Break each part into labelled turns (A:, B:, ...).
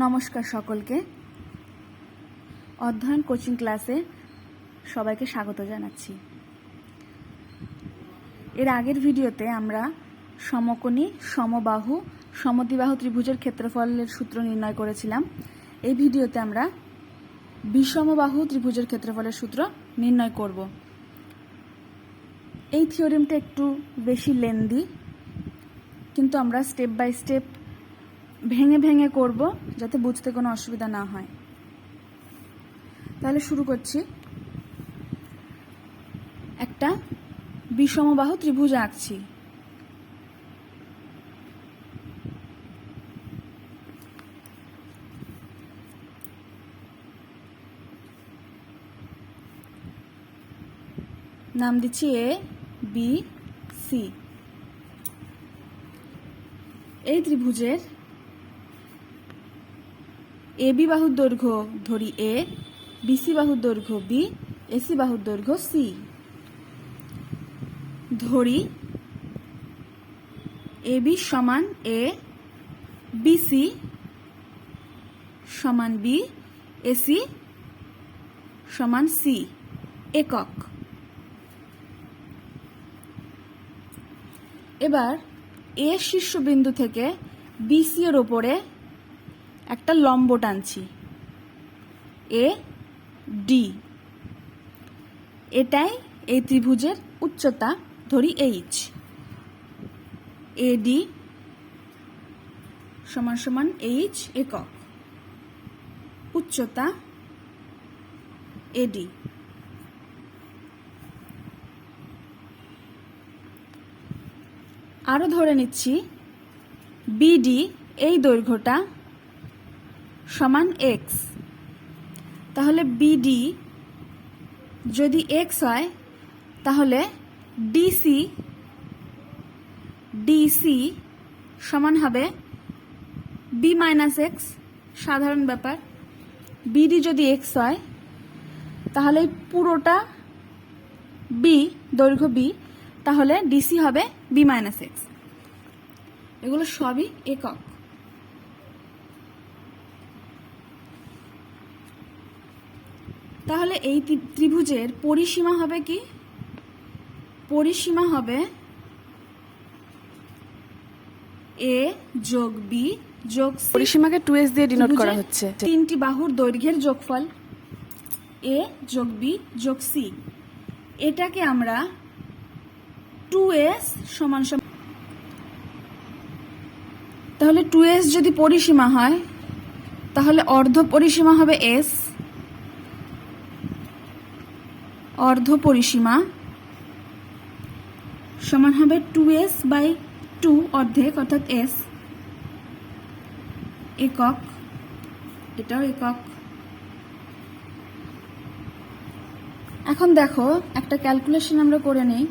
A: নমস্কার সকলকে। অধ্যয়ন কোচিং ক্লাসে সবাইকে স্বাগত জানাচ্ছি। এর আগের ভিডিওতে আমরা সমকোণী, সমবাহু, সমদ্বিবাহু ত্রিভুজের ক্ষেত্রফলের সূত্র নির্ণয় করেছিলাম। এই ভিডিওতে আমরা বিষমবাহু ত্রিভুজের ক্ষেত্রফলের সূত্র নির্ণয় করব। এই থিওরেমটা একটু বেশি লেন্দি, কিন্তু আমরা স্টেপ বাই স্টেপ ভেঙে ভেঙে করব যাতে বুঝতে কোনো অসুবিধা না হয়। তাহলে শুরু করছি। একটা বিষমবাহু ত্রিভুজ আঁকছি। নাম দিচ্ছি এ বি সি। এই ত্রিভুজের এবি বাহুর দৈর্ঘ্য ধরি এ, বিসি বাহুর দৈর্ঘ্য বি, এসি বাহুর দৈর্ঘ্য সি। ধরি এবি সমান এ, বিসি সমান বি, এসি সমান সি একক। এবার এ শীর্ষবিন্দু থেকে বিসি এর ওপরে একটা লম্ব টানছি, এ ডি। এটাই এই ত্রিভুজের উচ্চতা, ধরি এইচ। এডি সমান সমান এইচ একক, উচ্চতা এডি। আরো ধরে নিচ্ছি বিডি, এই দৈর্ঘ্যটা সমান এক্স। তাহলে বিডি যদি এক্স হয়, তাহলে ডিসি সমান হবে বি মাইনাস এক্স। সাধারণ ব্যাপার। বিডি যদি এক্স হয়, তাহলে পুরোটা বি, দৈর্ঘ্য বি, তাহলে ডিসি হবে বি মাইনাস এক্স। এগুলো সবই একক। তাহলে এই ত্রিভুজের পরিসীমা হবে কি? পরিসীমা হবে এ যোগ বি যোগ সি।
B: পরিসীমাকে 2s দিয়ে ডিনোট করা হচ্ছে।
A: তিনটি বাহুর দৈর্ঘ্যের যোগফল এ যোগ বি যোগ সি। এটাকে আমরা 2s সমান সমান। তাহলে 2s যদি পরিসীমা হয়, তাহলে অর্ধ পরিসীমা হবে s, অর্ধ পরিসীমা সমান হবে 2s বাই 2 অর্ধেক, অর্থাৎ s একক। এটাও একক। এখন দেখো, একটা ক্যালকুলেশন আমরা করে নেই।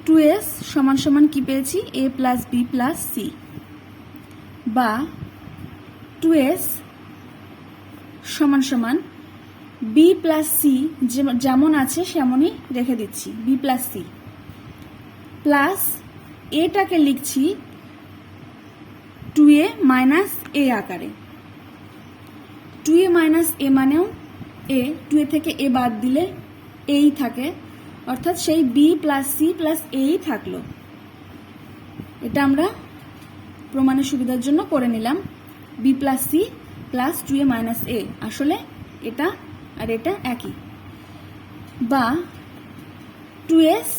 A: 2s সমান সমান কি পেয়েছি? a plus B plus C, বা 2s সমান সমান বি প্লাস সি যেমন আছে সেমনই রেখে দিচ্ছি, বি প্লাস সি, প্লাস এটাকে লিখছি 2a মাইনাস এ আকারে। 2a মাইনাস এ মানেও এ, 2a থেকে এ বাদ দিলে এই থাকে, অর্থাৎ সেই বি প্লাস সি প্লাস এই থাকলো। এটা আমরা প্রমাণের সুবিধার জন্য করে নিলাম, B plus C plus 2a minus A. আসলে এটা আর এটা একই। বা 2s,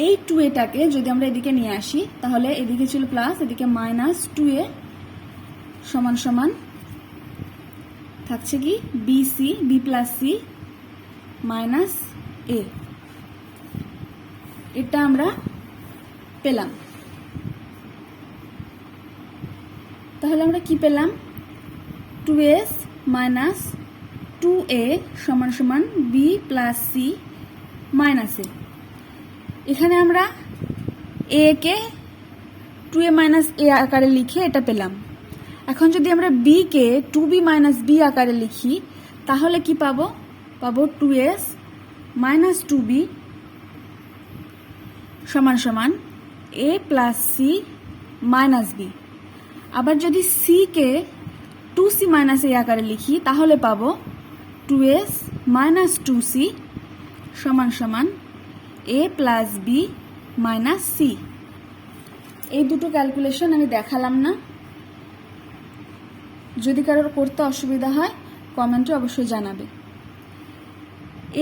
A: এই 2aটাকে যদি আমরা এদিকে নিয়ে আসি, তাহলে এদিকে ছিল প্লাস, এদিকে মাইনাস 2a সমান সমান থাকছে কি? BC, B plus C minus A. এটা আমরা পেলাম। তাহলে আমরা কি পেলাম? 2s মাইনাস 2a সমান সমান বি প্লাস সি মাইনাস এ। এখানে আমরা এ কে 2a মাইনাস এ আকারে লিখে এটা পেলাম। এখন যদি আমরা বি কে 2b মাইনাস বি আকারে লিখি, তাহলে কি পাবো? পাবো 2s মাইনাস 2b সমান সমান এ প্লাস সি মাইনাস বি। আবার যদি সি কে 2c মাইনাস এ আকারে লিখি তাহলে পাবো 2s মাইনাস 2c সমান সমান a plus B minus C. এই দুটো ক্যালকুলেশন আমি দেখালাম না, যদি কারোর করতে অসুবিধা হয় কমেন্টে অবশ্যই জানাবে।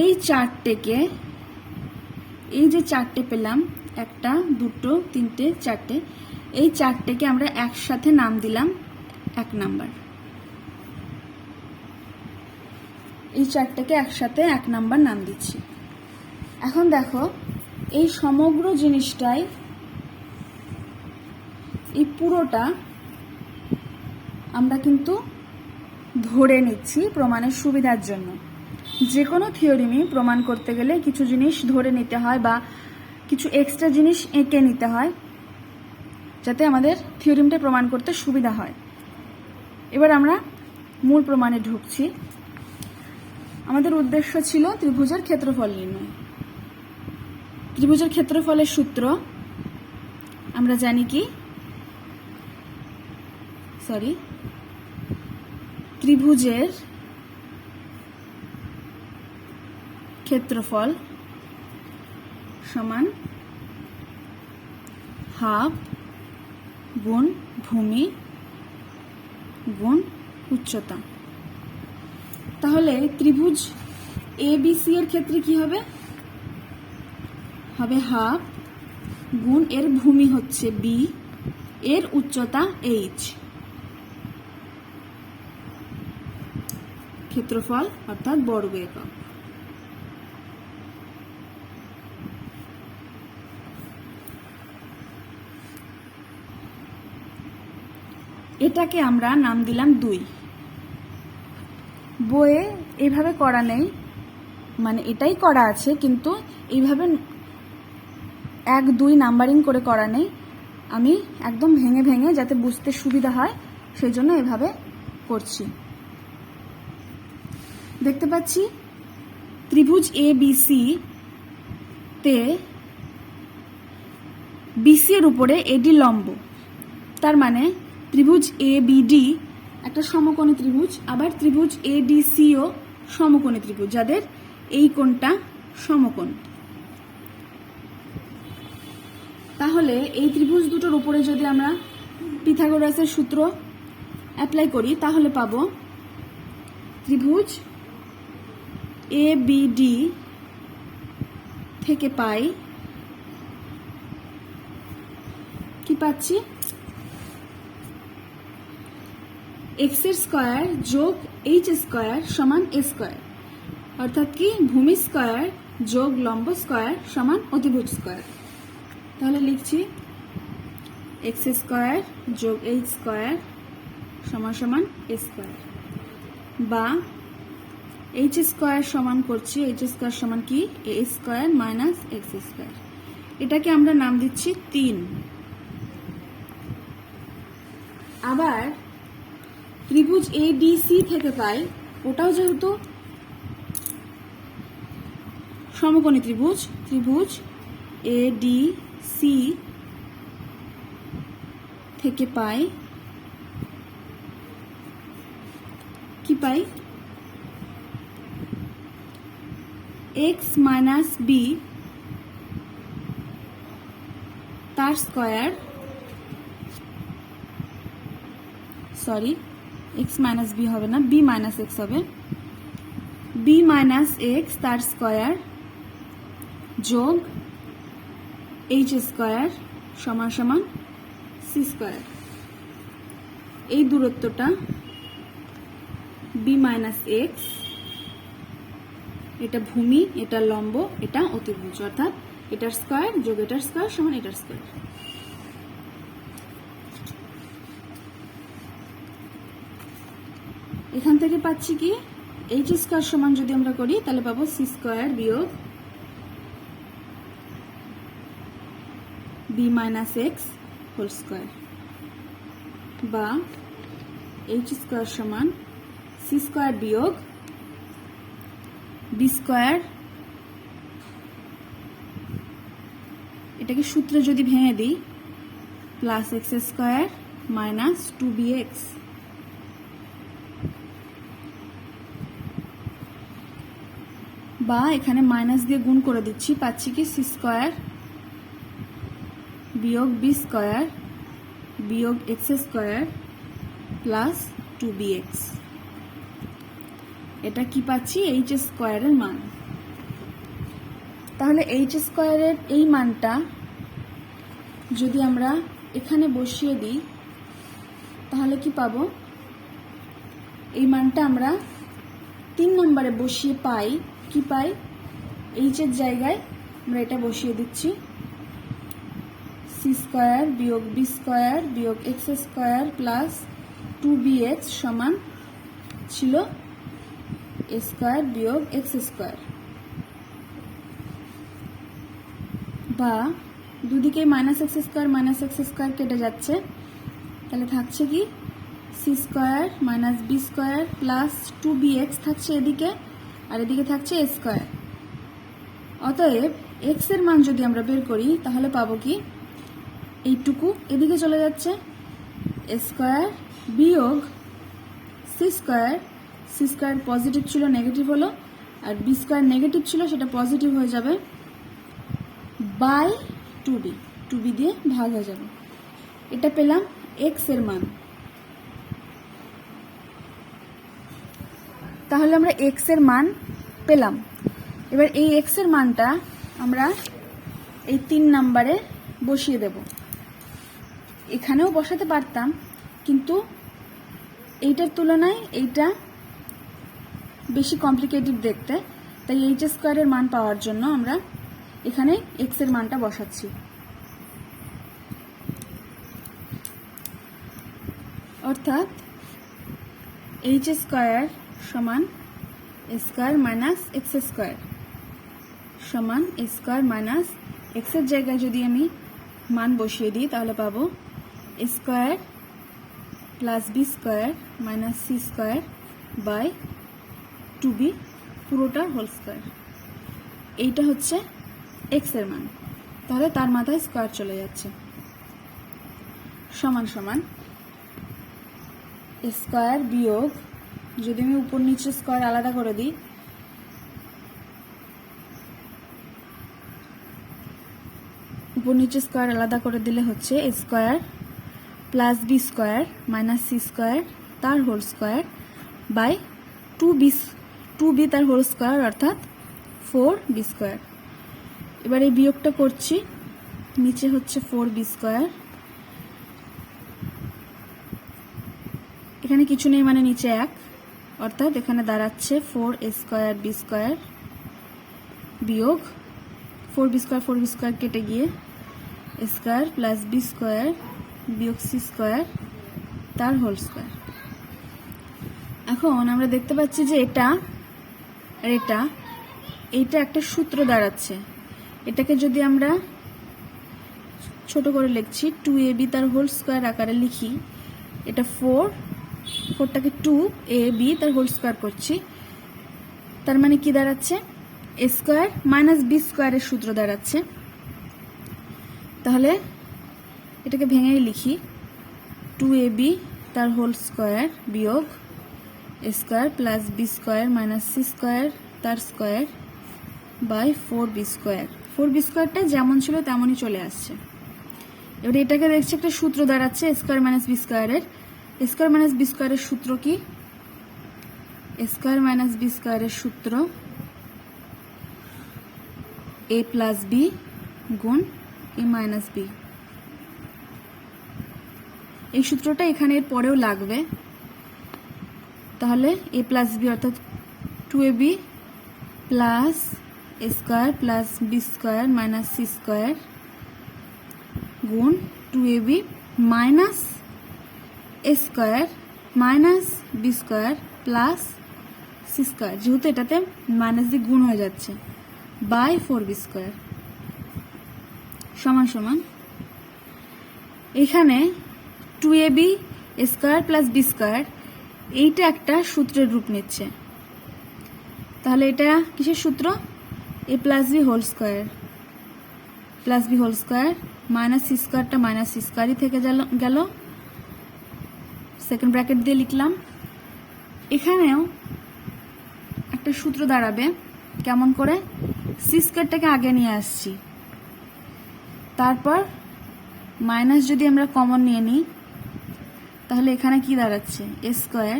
A: এই চারটেকে, এই যে চারটে পেলাম, 1 2 3 4, এই চারটেকে আমরা একসাথে নাম দিলাম 1 নাম্বার। এই চারটেকে একসাথে 1 নাম্বার নাম দিচ্ছি। এখন দেখো এই সমগ্র জিনিসটাই, এই পুরোটা আমরা কিন্তু ধরে নিচ্ছি প্রমাণের সুবিধার জন্য। যে কোনো থিওরিমই প্রমাণ করতে গেলে কিছু জিনিস ধরে নিতে হয় বা কিছু এক্সট্রা জিনিস এঁকে নিতে হয় যাতে আমাদের থিওরিমটা প্রমাণ করতে সুবিধা হয়। এবার আমরা মূল প্রমাণে ঢুকছি। আমাদের উদ্দেশ্য ছিল ত্রিভুজের ক্ষেত্রফল নির্ণয়। ত্রিভুজের ক্ষেত্রফলের সূত্র আমরা জানি কি, ত্রিভুজের ক্ষেত্রফল সমান হাফ গুণ ভূমি গুণ উচ্চতা। তাহলে ত্রিভুজ ABC এর ক্ষেত্রে কি হবে? হবে হাফ গুণ এর ভূমি হচ্ছে B, এর উচ্চতা H, ক্ষেত্রফল অর্থাৎ বর্গ একক। এটাকে আমরা নাম দিলাম 2। বইয়ে এইভাবে করা নেই, মানে এটাই করা আছে কিন্তু এইভাবে 1 2 নাম্বারিং করে করা নেই। আমি একদম ভেঙে ভেঙে যাতে বুঝতে সুবিধা হয় সেই জন্য এভাবে করছি। দেখতে পাচ্ছি ত্রিভুজ ABC তে BC এর উপরে AD লম্ব, তার মানে ত্রিভুজ ABD একটা সমকোণী ত্রিভুজ, আবার ত্রিভুজ ADC ও সমকোণী ত্রিভুজ যাদের এই কোণটা সমকোণ। তাহলে এই ত্রিভুজ দুটোর উপরে যদি আমরা পিথাগোরাসের সূত্র অ্যাপ্লাই করি তাহলে পাবো ত্রিভুজ ABD থেকে পাই কি পাচ্ছি, x এর স্কয়ার যোগ h স্কয়ার সমান a স্কয়ার, অর্থাৎ কি ভূমি স্কয়ার যোগ লম্ব স্কয়ার সমান অতিভুজ স্কয়ার। তাহলে লিখছি x স্কয়ার যোগ h স্কয়ার সমান সমান a স্কয়ার, বা h স্কয়ার সমান করছি h স্কয়ার সমান কি a square minus x square. এটাকে আমরা নাম দিচ্ছি 3। আবার ত্রিভুজ ADC থেকে পাই, ওটাও যেহেতু সমকোণী ত্রিভুজ, ত্রিভুজ ADC থেকে পাই কি পাই, x মাইনাস b তার স্কয়ার, x মাইনাস b হবে না, b মাইনাস x হবে, b মাইনাস x তার স্কয়ার যোগ h স্কয়ার সমান সমান c স্কয়ার। এই দূরত্বটা b মাইনাস x, এটা ভূমি, এটা লম্ব, এটা অতিভুজ, অর্থাৎ এটার স্কয়ার যোগ এটার স্কয়ার সমান এটার স্কয়ার। এখান থেকে পাচ্ছি কি h স্কয়ার সমান যদি আমরা করি তাহলে পাবো c স্কয়ার বিয়োগ b minus x whole square, বা h স্কয়ার সমান c স্কয়ার বিয়োগ b স্কয়ার, এটাকে সূত্রে যদি ভেঙে দিই plus x square minus 2bx। বা এখানে মাইনাস দিয়ে গুণ করে দিচ্ছি, পাচ্ছি কি সি স্কোয়ার বিয়োগ বি স্কোয়ার বিয়োগ এক্স স্কোয়ার প্লাস 2bx। এটা কি পাচ্ছি? এইচ স্কোয়ারের মান। তাহলে এইচ স্কোয়ারের এই মানটা যদি আমরা এখানে বসিয়ে দিই তাহলে কি পাবো? এই মানটা আমরা 3 নম্বরে বসিয়ে পাই। কি পাই? এইচ এর জায়গায় আমরা এটা বসিয়ে দিচ্ছি, সি স্কোয়ার বিয়োগ বি স্কোয়ার বিয়োগ এক্স স্কোয়ার প্লাস 2bx সমান ছিল এ স্কোয়ার বিয়োগ এক্স স্কোয়ার। বা দুদিকে মাইনাস এক্স স্কোয়ার কেটে যাচ্ছে, তাহলে থাকছে কি C square minus B square plus 2bx থাকছে এদিকে, আর এদিকে থাকছে এ স্কোয়ার। অতএব এক্স এর মান যদি আমরা বের করি তাহলে পাবো কি? এইটুকু এদিকে চলে যাচ্ছে, এ স্কোয়ার বিয়োগ সি স্কোয়ার পজিটিভ ছিল নেগেটিভ হলো, আর বি স্কোয়ার নেগেটিভ ছিল সেটা পজিটিভ হয়ে যাবে, বাই 2b দিয়ে ভাগ হয়ে যাবে। এটা পেলাম এক্স এর মান। তাহলে আমরা এক্স এর মান পেলাম। এবার এই এক্স এর মানটা আমরা এই 3 নম্বরে বসিয়ে দেব। এখানেও বসাতে পারতাম, কিন্তু এইটার তুলনায় এইটা বেশি কমপ্লিকেটেড দেখতে, তাই এইচ স্কোয়ারের মান পাওয়ার জন্য আমরা এখানে এক্স এর মানটা বসাচ্ছি। অর্থাৎ এইচ স্কোয়ার সমান এ স্কোয়ার মাইনাস এক্স স্কোয়ার সমান এ স্কোয়ার মাইনাস এক্স এর জায়গায় যদি আমি মান বসিয়ে দিই তাহলে পাবো A square plus B square minus C square by 2b পুরোটা হোল স্কোয়ার। এইটা হচ্ছে এক্স এর মান। তাহলে তার মাথায় স্কোয়ার চলে যাচ্ছে, সমান সমান স্কোয়ার বিয়োগ, যদি আমি উপর নিচে স্কোয়ার আলাদা করে দিই, উপর নিচে স্কোয়ার আলাদা করে দিলে হচ্ছে A square plus B square minus C square তার হোল স্কোয়ার বাই 2b তার হোল স্কোয়ার অর্থাৎ 4b স্কোয়ার। এবার এই বিয়োগটা করছি, নিচে হচ্ছে 4b স্কোয়ার, এখানে কিছু নেই মানে নিচে 1, অর্থাৎ এখানে দাঁড়াচ্ছে 4a স্কোয়ার বি স্কোয়ার বিয়োগ 4b স্কোয়ার কেটে গিয়ে স্কোয়ার প্লাস বি স্কোয়ার বিয়োগ সি স্কোয়ার তার হোল স্কোয়ার। এখন আমরা দেখতে পাচ্ছি যে এটা আর এইটা একটা সূত্র দাঁড়াচ্ছে। এটাকে যদি আমরা ছোট করে লিখছি 2ab তার হোল স্কোয়ার আকারে লিখি, এটা 4টাকে 2ab তার হোল স্কোয়ার করছি, তার মানে কি দাঁড়াচ্ছে? এ স্কোয়ার মাইনাস বি স্কোয়ারের সূত্র দাঁড়াচ্ছে। তাহলে এটাকে ভেঙেই লিখি 2ab তার হোল স্কোয়ার বিয়োগ A square plus B square minus C square তার square by 4b square. 4b স্কোয়ারটা যেমন ছিল তেমনই চলে আসছে। এবার এটাকে দেখছি একটা সূত্র দাঁড়াচ্ছে স্কোয়ার মাইনাস বি স্কোয়ারের। স্কোয়ার মাইনাস বি স্কোয়ারের সূত্র কি? স্কোয়ার মাইনাস বি স্কোয়ারের সূত্র এ প্লাস বি গুণ এ মাইনাস বি। এই সূত্রটা এখানে এর পরেও লাগবে। তাহলে এ প্লাস বি অর্থাৎ 2ab plus A square plus B square minus C square গুণ 2ab minus A square minus B square plus C square, যেহেতু এটাতে মাইনাস দিয়ে গুণ হয়ে যাচ্ছে, বাই 4b স্কোয়ার সমান সমান এখানে 2ab square plus B square এইটা একটা সূত্রের রূপ নিচ্ছে। তাহলে এটা কিসের সূত্র? A plus B whole square minus C স্কোয়ারটা মাইনাস সি স্কোয়ারই থেকে গেল সেকেন্ড ব্র্যাকেট দিয়ে লিখলাম। এখানেও একটা সূত্র দাঁড়াবে, কেমন করে, সি স্কোয়ারটাকে আগে নিয়ে আসছি, তারপর মাইনাস যদি আমরা কমন নিয়ে নিই তাহলে এখানে কি দাঁড়াচ্ছে, A square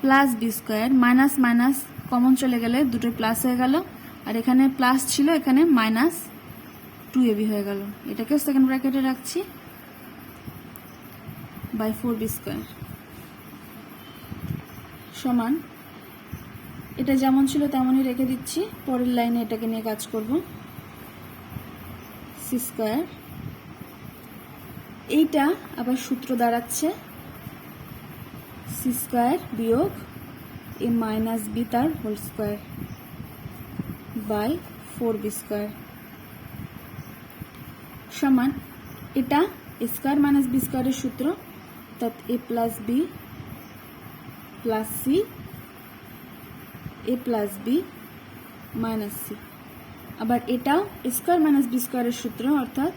A: plus B square, minus minus common চলে গেলে দুটো প্লাস হয়ে গেল, আর এখানে প্লাস ছিল, এখানে মাইনাস 2ab হয়ে গেল। এটাকেও সেকেন্ড ব্র্যাকেটে রাখছি, বাই 4b স্কোয়ার সমান, এটা যেমন ছিল তেমনই রেখে দিচ্ছি, পরের লাইনে এটাকে নিয়ে কাজ করব, সি স্কোয়ার, এইটা আবার সূত্র দাঁড়াচ্ছে সি স্কোয়ার বিয়োগ এ মাইনাস বি তার whole square by 4b square সমান, এটা এ স্কোয়ার মাইনাস বি স্কোয়ারের সূত্র, অর্থাৎ A plus B plus C, A plus B minus C. আবার এটাও স্কোয়ার মাইনাস বি স্কোয়ারের সূত্র, অর্থাৎ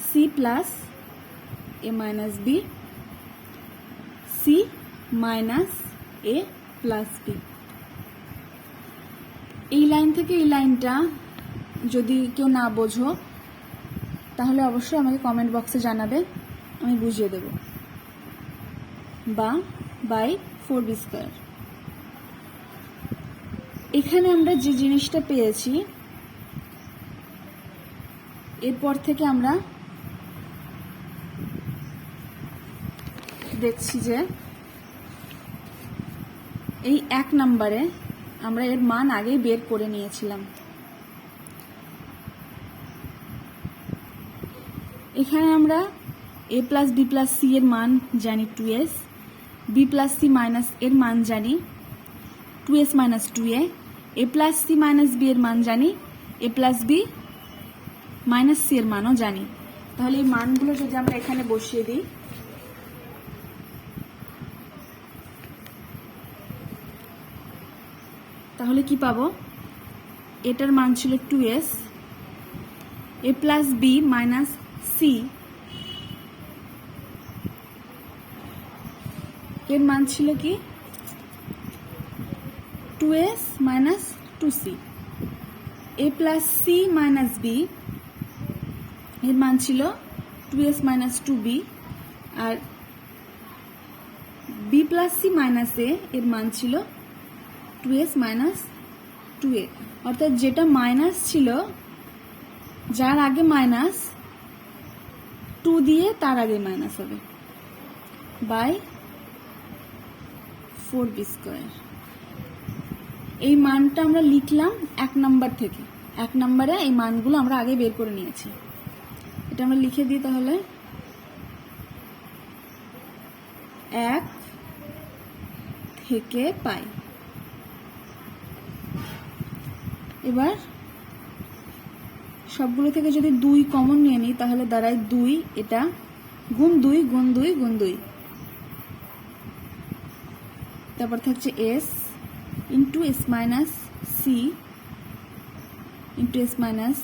A: C plus A minus B, C minus A plus B. এই লাইন থেকে এই লাইনটা যদি কেউ না বোঝো তাহলে অবশ্যই আমাকে কমেন্ট বক্সে জানাবে, আমি বুঝিয়ে দেব, বা বাই 4b স্কোয়ার। এখানে আমরা যে জিনিসটা পেয়েছি, এরপর থেকে আমরা দেখছি যে এই 1 নম্বরে আমরা এর মান আগেই বের করে নিয়েছিলাম। এখানে আমরা এ প্লাস বি প্লাস সি এর মান জানি 2s, B plus C minus এর মান জানি 2s মাইনাস 2a, এ প্লাস সি মাইনাস বি এর মান জানি এ প্লাস বি মাইনাস সি এর মানও জানি। তাহলে এই মানগুলো যদি আমরা এখানে বসিয়ে দিই, তাহলে কি পাবো, এটার মান ছিল 2s, এ প্লাস বি মাইনাস সি এর মান ছিল কি 2s মাইনাস 2c, এ প্লাস সি মাইনাস বি এর মান ছিল 2s মাইনাস 2b, আর বি প্লাস সি মাইনাস এ এর মান ছিল 2s মাইনাস 2a, অর্থাৎ যেটা মাইনাস ছিল, যার আগে মাইনাস 2 দিয়ে তার আগে মাইনাস হবে, বাই 4b স্কোয়ার। এই মানটা আমরা লিখলাম 1 নাম্বার থেকে, 1 নাম্বারে এই মানগুলো আমরা আগে বের করে নিয়েছি। এটা আমরা লিখে দিই, তাহলে 1 থেকে পাই। এবার সবগুলো থেকে যদি 2 কমন নিয়ে নিই তাহলে দাঁড়ায় 2, এটা গুণ 2 গুণ 2 গুণ 2, তারপর থাকছে s into s minus C into s minus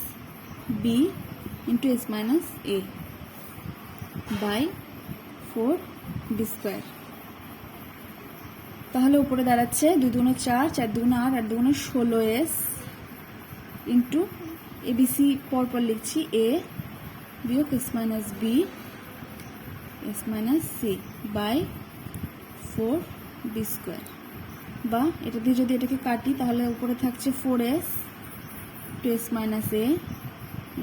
A: B into s minus A by 4b square. তাহলে উপরে দাঁড়াচ্ছে 2 দুগুণে 4, 4 দুগুণে 8, 8 দুগুণে 16s ইন্টু এবিসি পরপর লিখছি, এ বিয়োগ s minus B s minus C by 4b square. বা এটা দিয়ে যদি এটাকে কাটি তাহলে উপরে থাকছে 4s into s minus A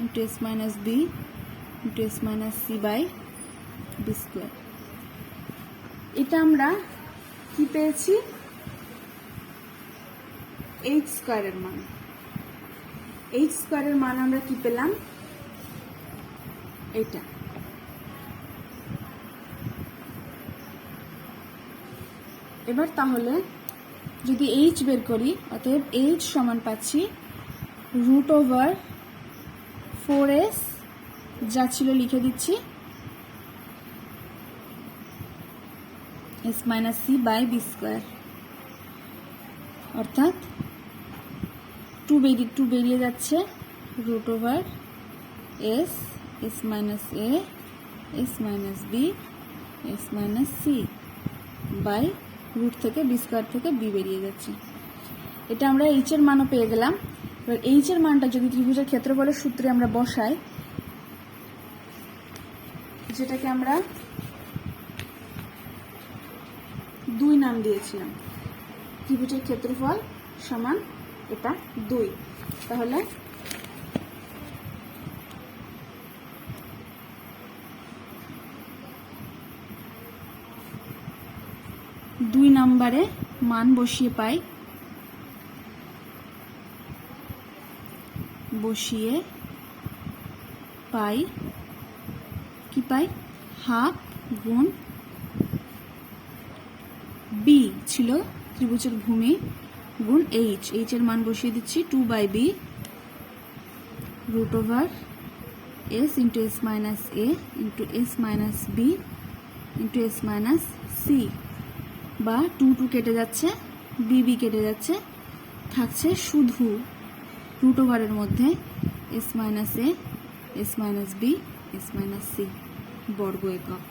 A: into s minus B into s minus C by B square. এটা আমরা কি পেয়েছি, h স্কোয়ারের মান। h স্কোয়ারের মান আমরা কি পেলাম, এটা। এবার তাহলে যদি h বের করি, অতএব h সমান পাচ্ছি √4s, যা ছিল লিখে দিচ্ছি s minus C by B square, অর্থাৎ 2 বেরিয়ে যাচ্ছে, √s s minus A s minus B s minus C by root থেকে বি স্কোয়ার থেকে বি বেরিয়ে যাচ্ছে। এটা আমরা এইচ এর মানও পেয়ে গেলাম। এবার এইচ এর মানটা যদি ত্রিভুজের ক্ষেত্রফলের সূত্রে আমরা বসাই, যেটাকে আমরা 2 নাম দিয়েছিলাম, ত্রিভুজের ক্ষেত্রফল সমান এটা 2, তাহলে দুই নম্বরে মান বসিয়ে পাই কি পাই হাফ গুণ বি ছিল ত্রিভুজের ভূমি গুণ এইচ এর মান বসিয়ে দিচ্ছি 2/b root over s into s minus a into s minus b into s minus c, বা 2 কেটে যাচ্ছে, b কেটে যাচ্ছে, থাকছে শুধু রুট ওভারের মধ্যে s minus a s minus b s minus c বর্গ একক।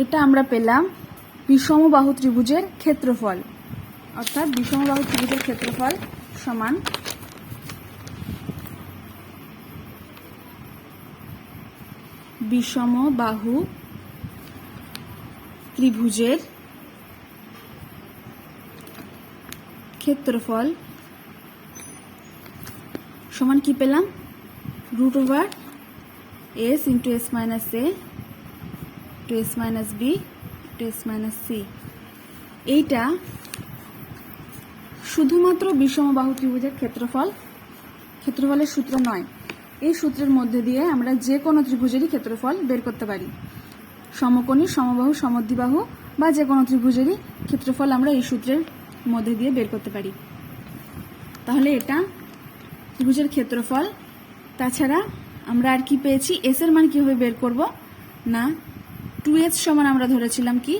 A: এটা আমরা পেলাম বিষমবাহু ত্রিভুজের ক্ষেত্রফল, অর্থাৎ বিষমবাহু ত্রিভুজের ক্ষেত্রফল সমান বিষমবাহু ত্রিভুজের ক্ষেত্রফল সমান কি পেলাম, root over s into s minus a to s minus b to s minus c। এইটা শুধুমাত্র বিষমবাহু ত্রিভুজের ক্ষেত্রফলের সূত্র নয়, এই সূত্রের মধ্যে দিয়ে আমরা যে কোনো ত্রিভুজেরই ক্ষেত্রফল বের করতে পারি। সমকোণী, সমবাহু, সমদ্বিবাহু বা যে কোনো ত্রিভুজেরই ক্ষেত্রফল আমরা এই সূত্রের মধ্যে দিয়ে বের করতে পারি। তাহলে এটা ত্রিভুজের ক্ষেত্রফল। তাছাড়া আমরা আর কি পেয়েছি, এস এর মান কিভাবে বের করব না, 2h সমান আমরা ধরেছিলাম কি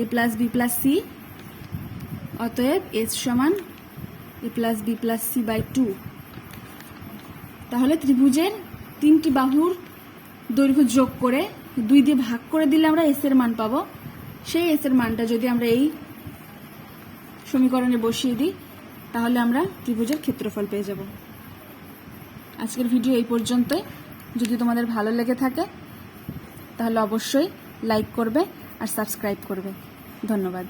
A: a plus B plus C, অতএব h সমান a plus B plus C by 2। তাহলে ত্রিভুজের 3টি বাহুর দৈর্ঘ্য যোগ করে 2 দিয়ে ভাগ করে দিলে আমরা s এর মান পাবো। সেই s এর মানটা যদি আমরা এই সমীকরণে বসিয়ে দিই, তাহলে আমরা ত্রিভুজের ক্ষেত্রফল পেয়ে যাব। আজকের ভিডিও এই পর্যন্তই। যদি তোমাদের ভালো লেগে থাকে তাহলে অবশ্যই লাইক করবে আর সাবস্ক্রাইব করবে। ধন্যবাদ।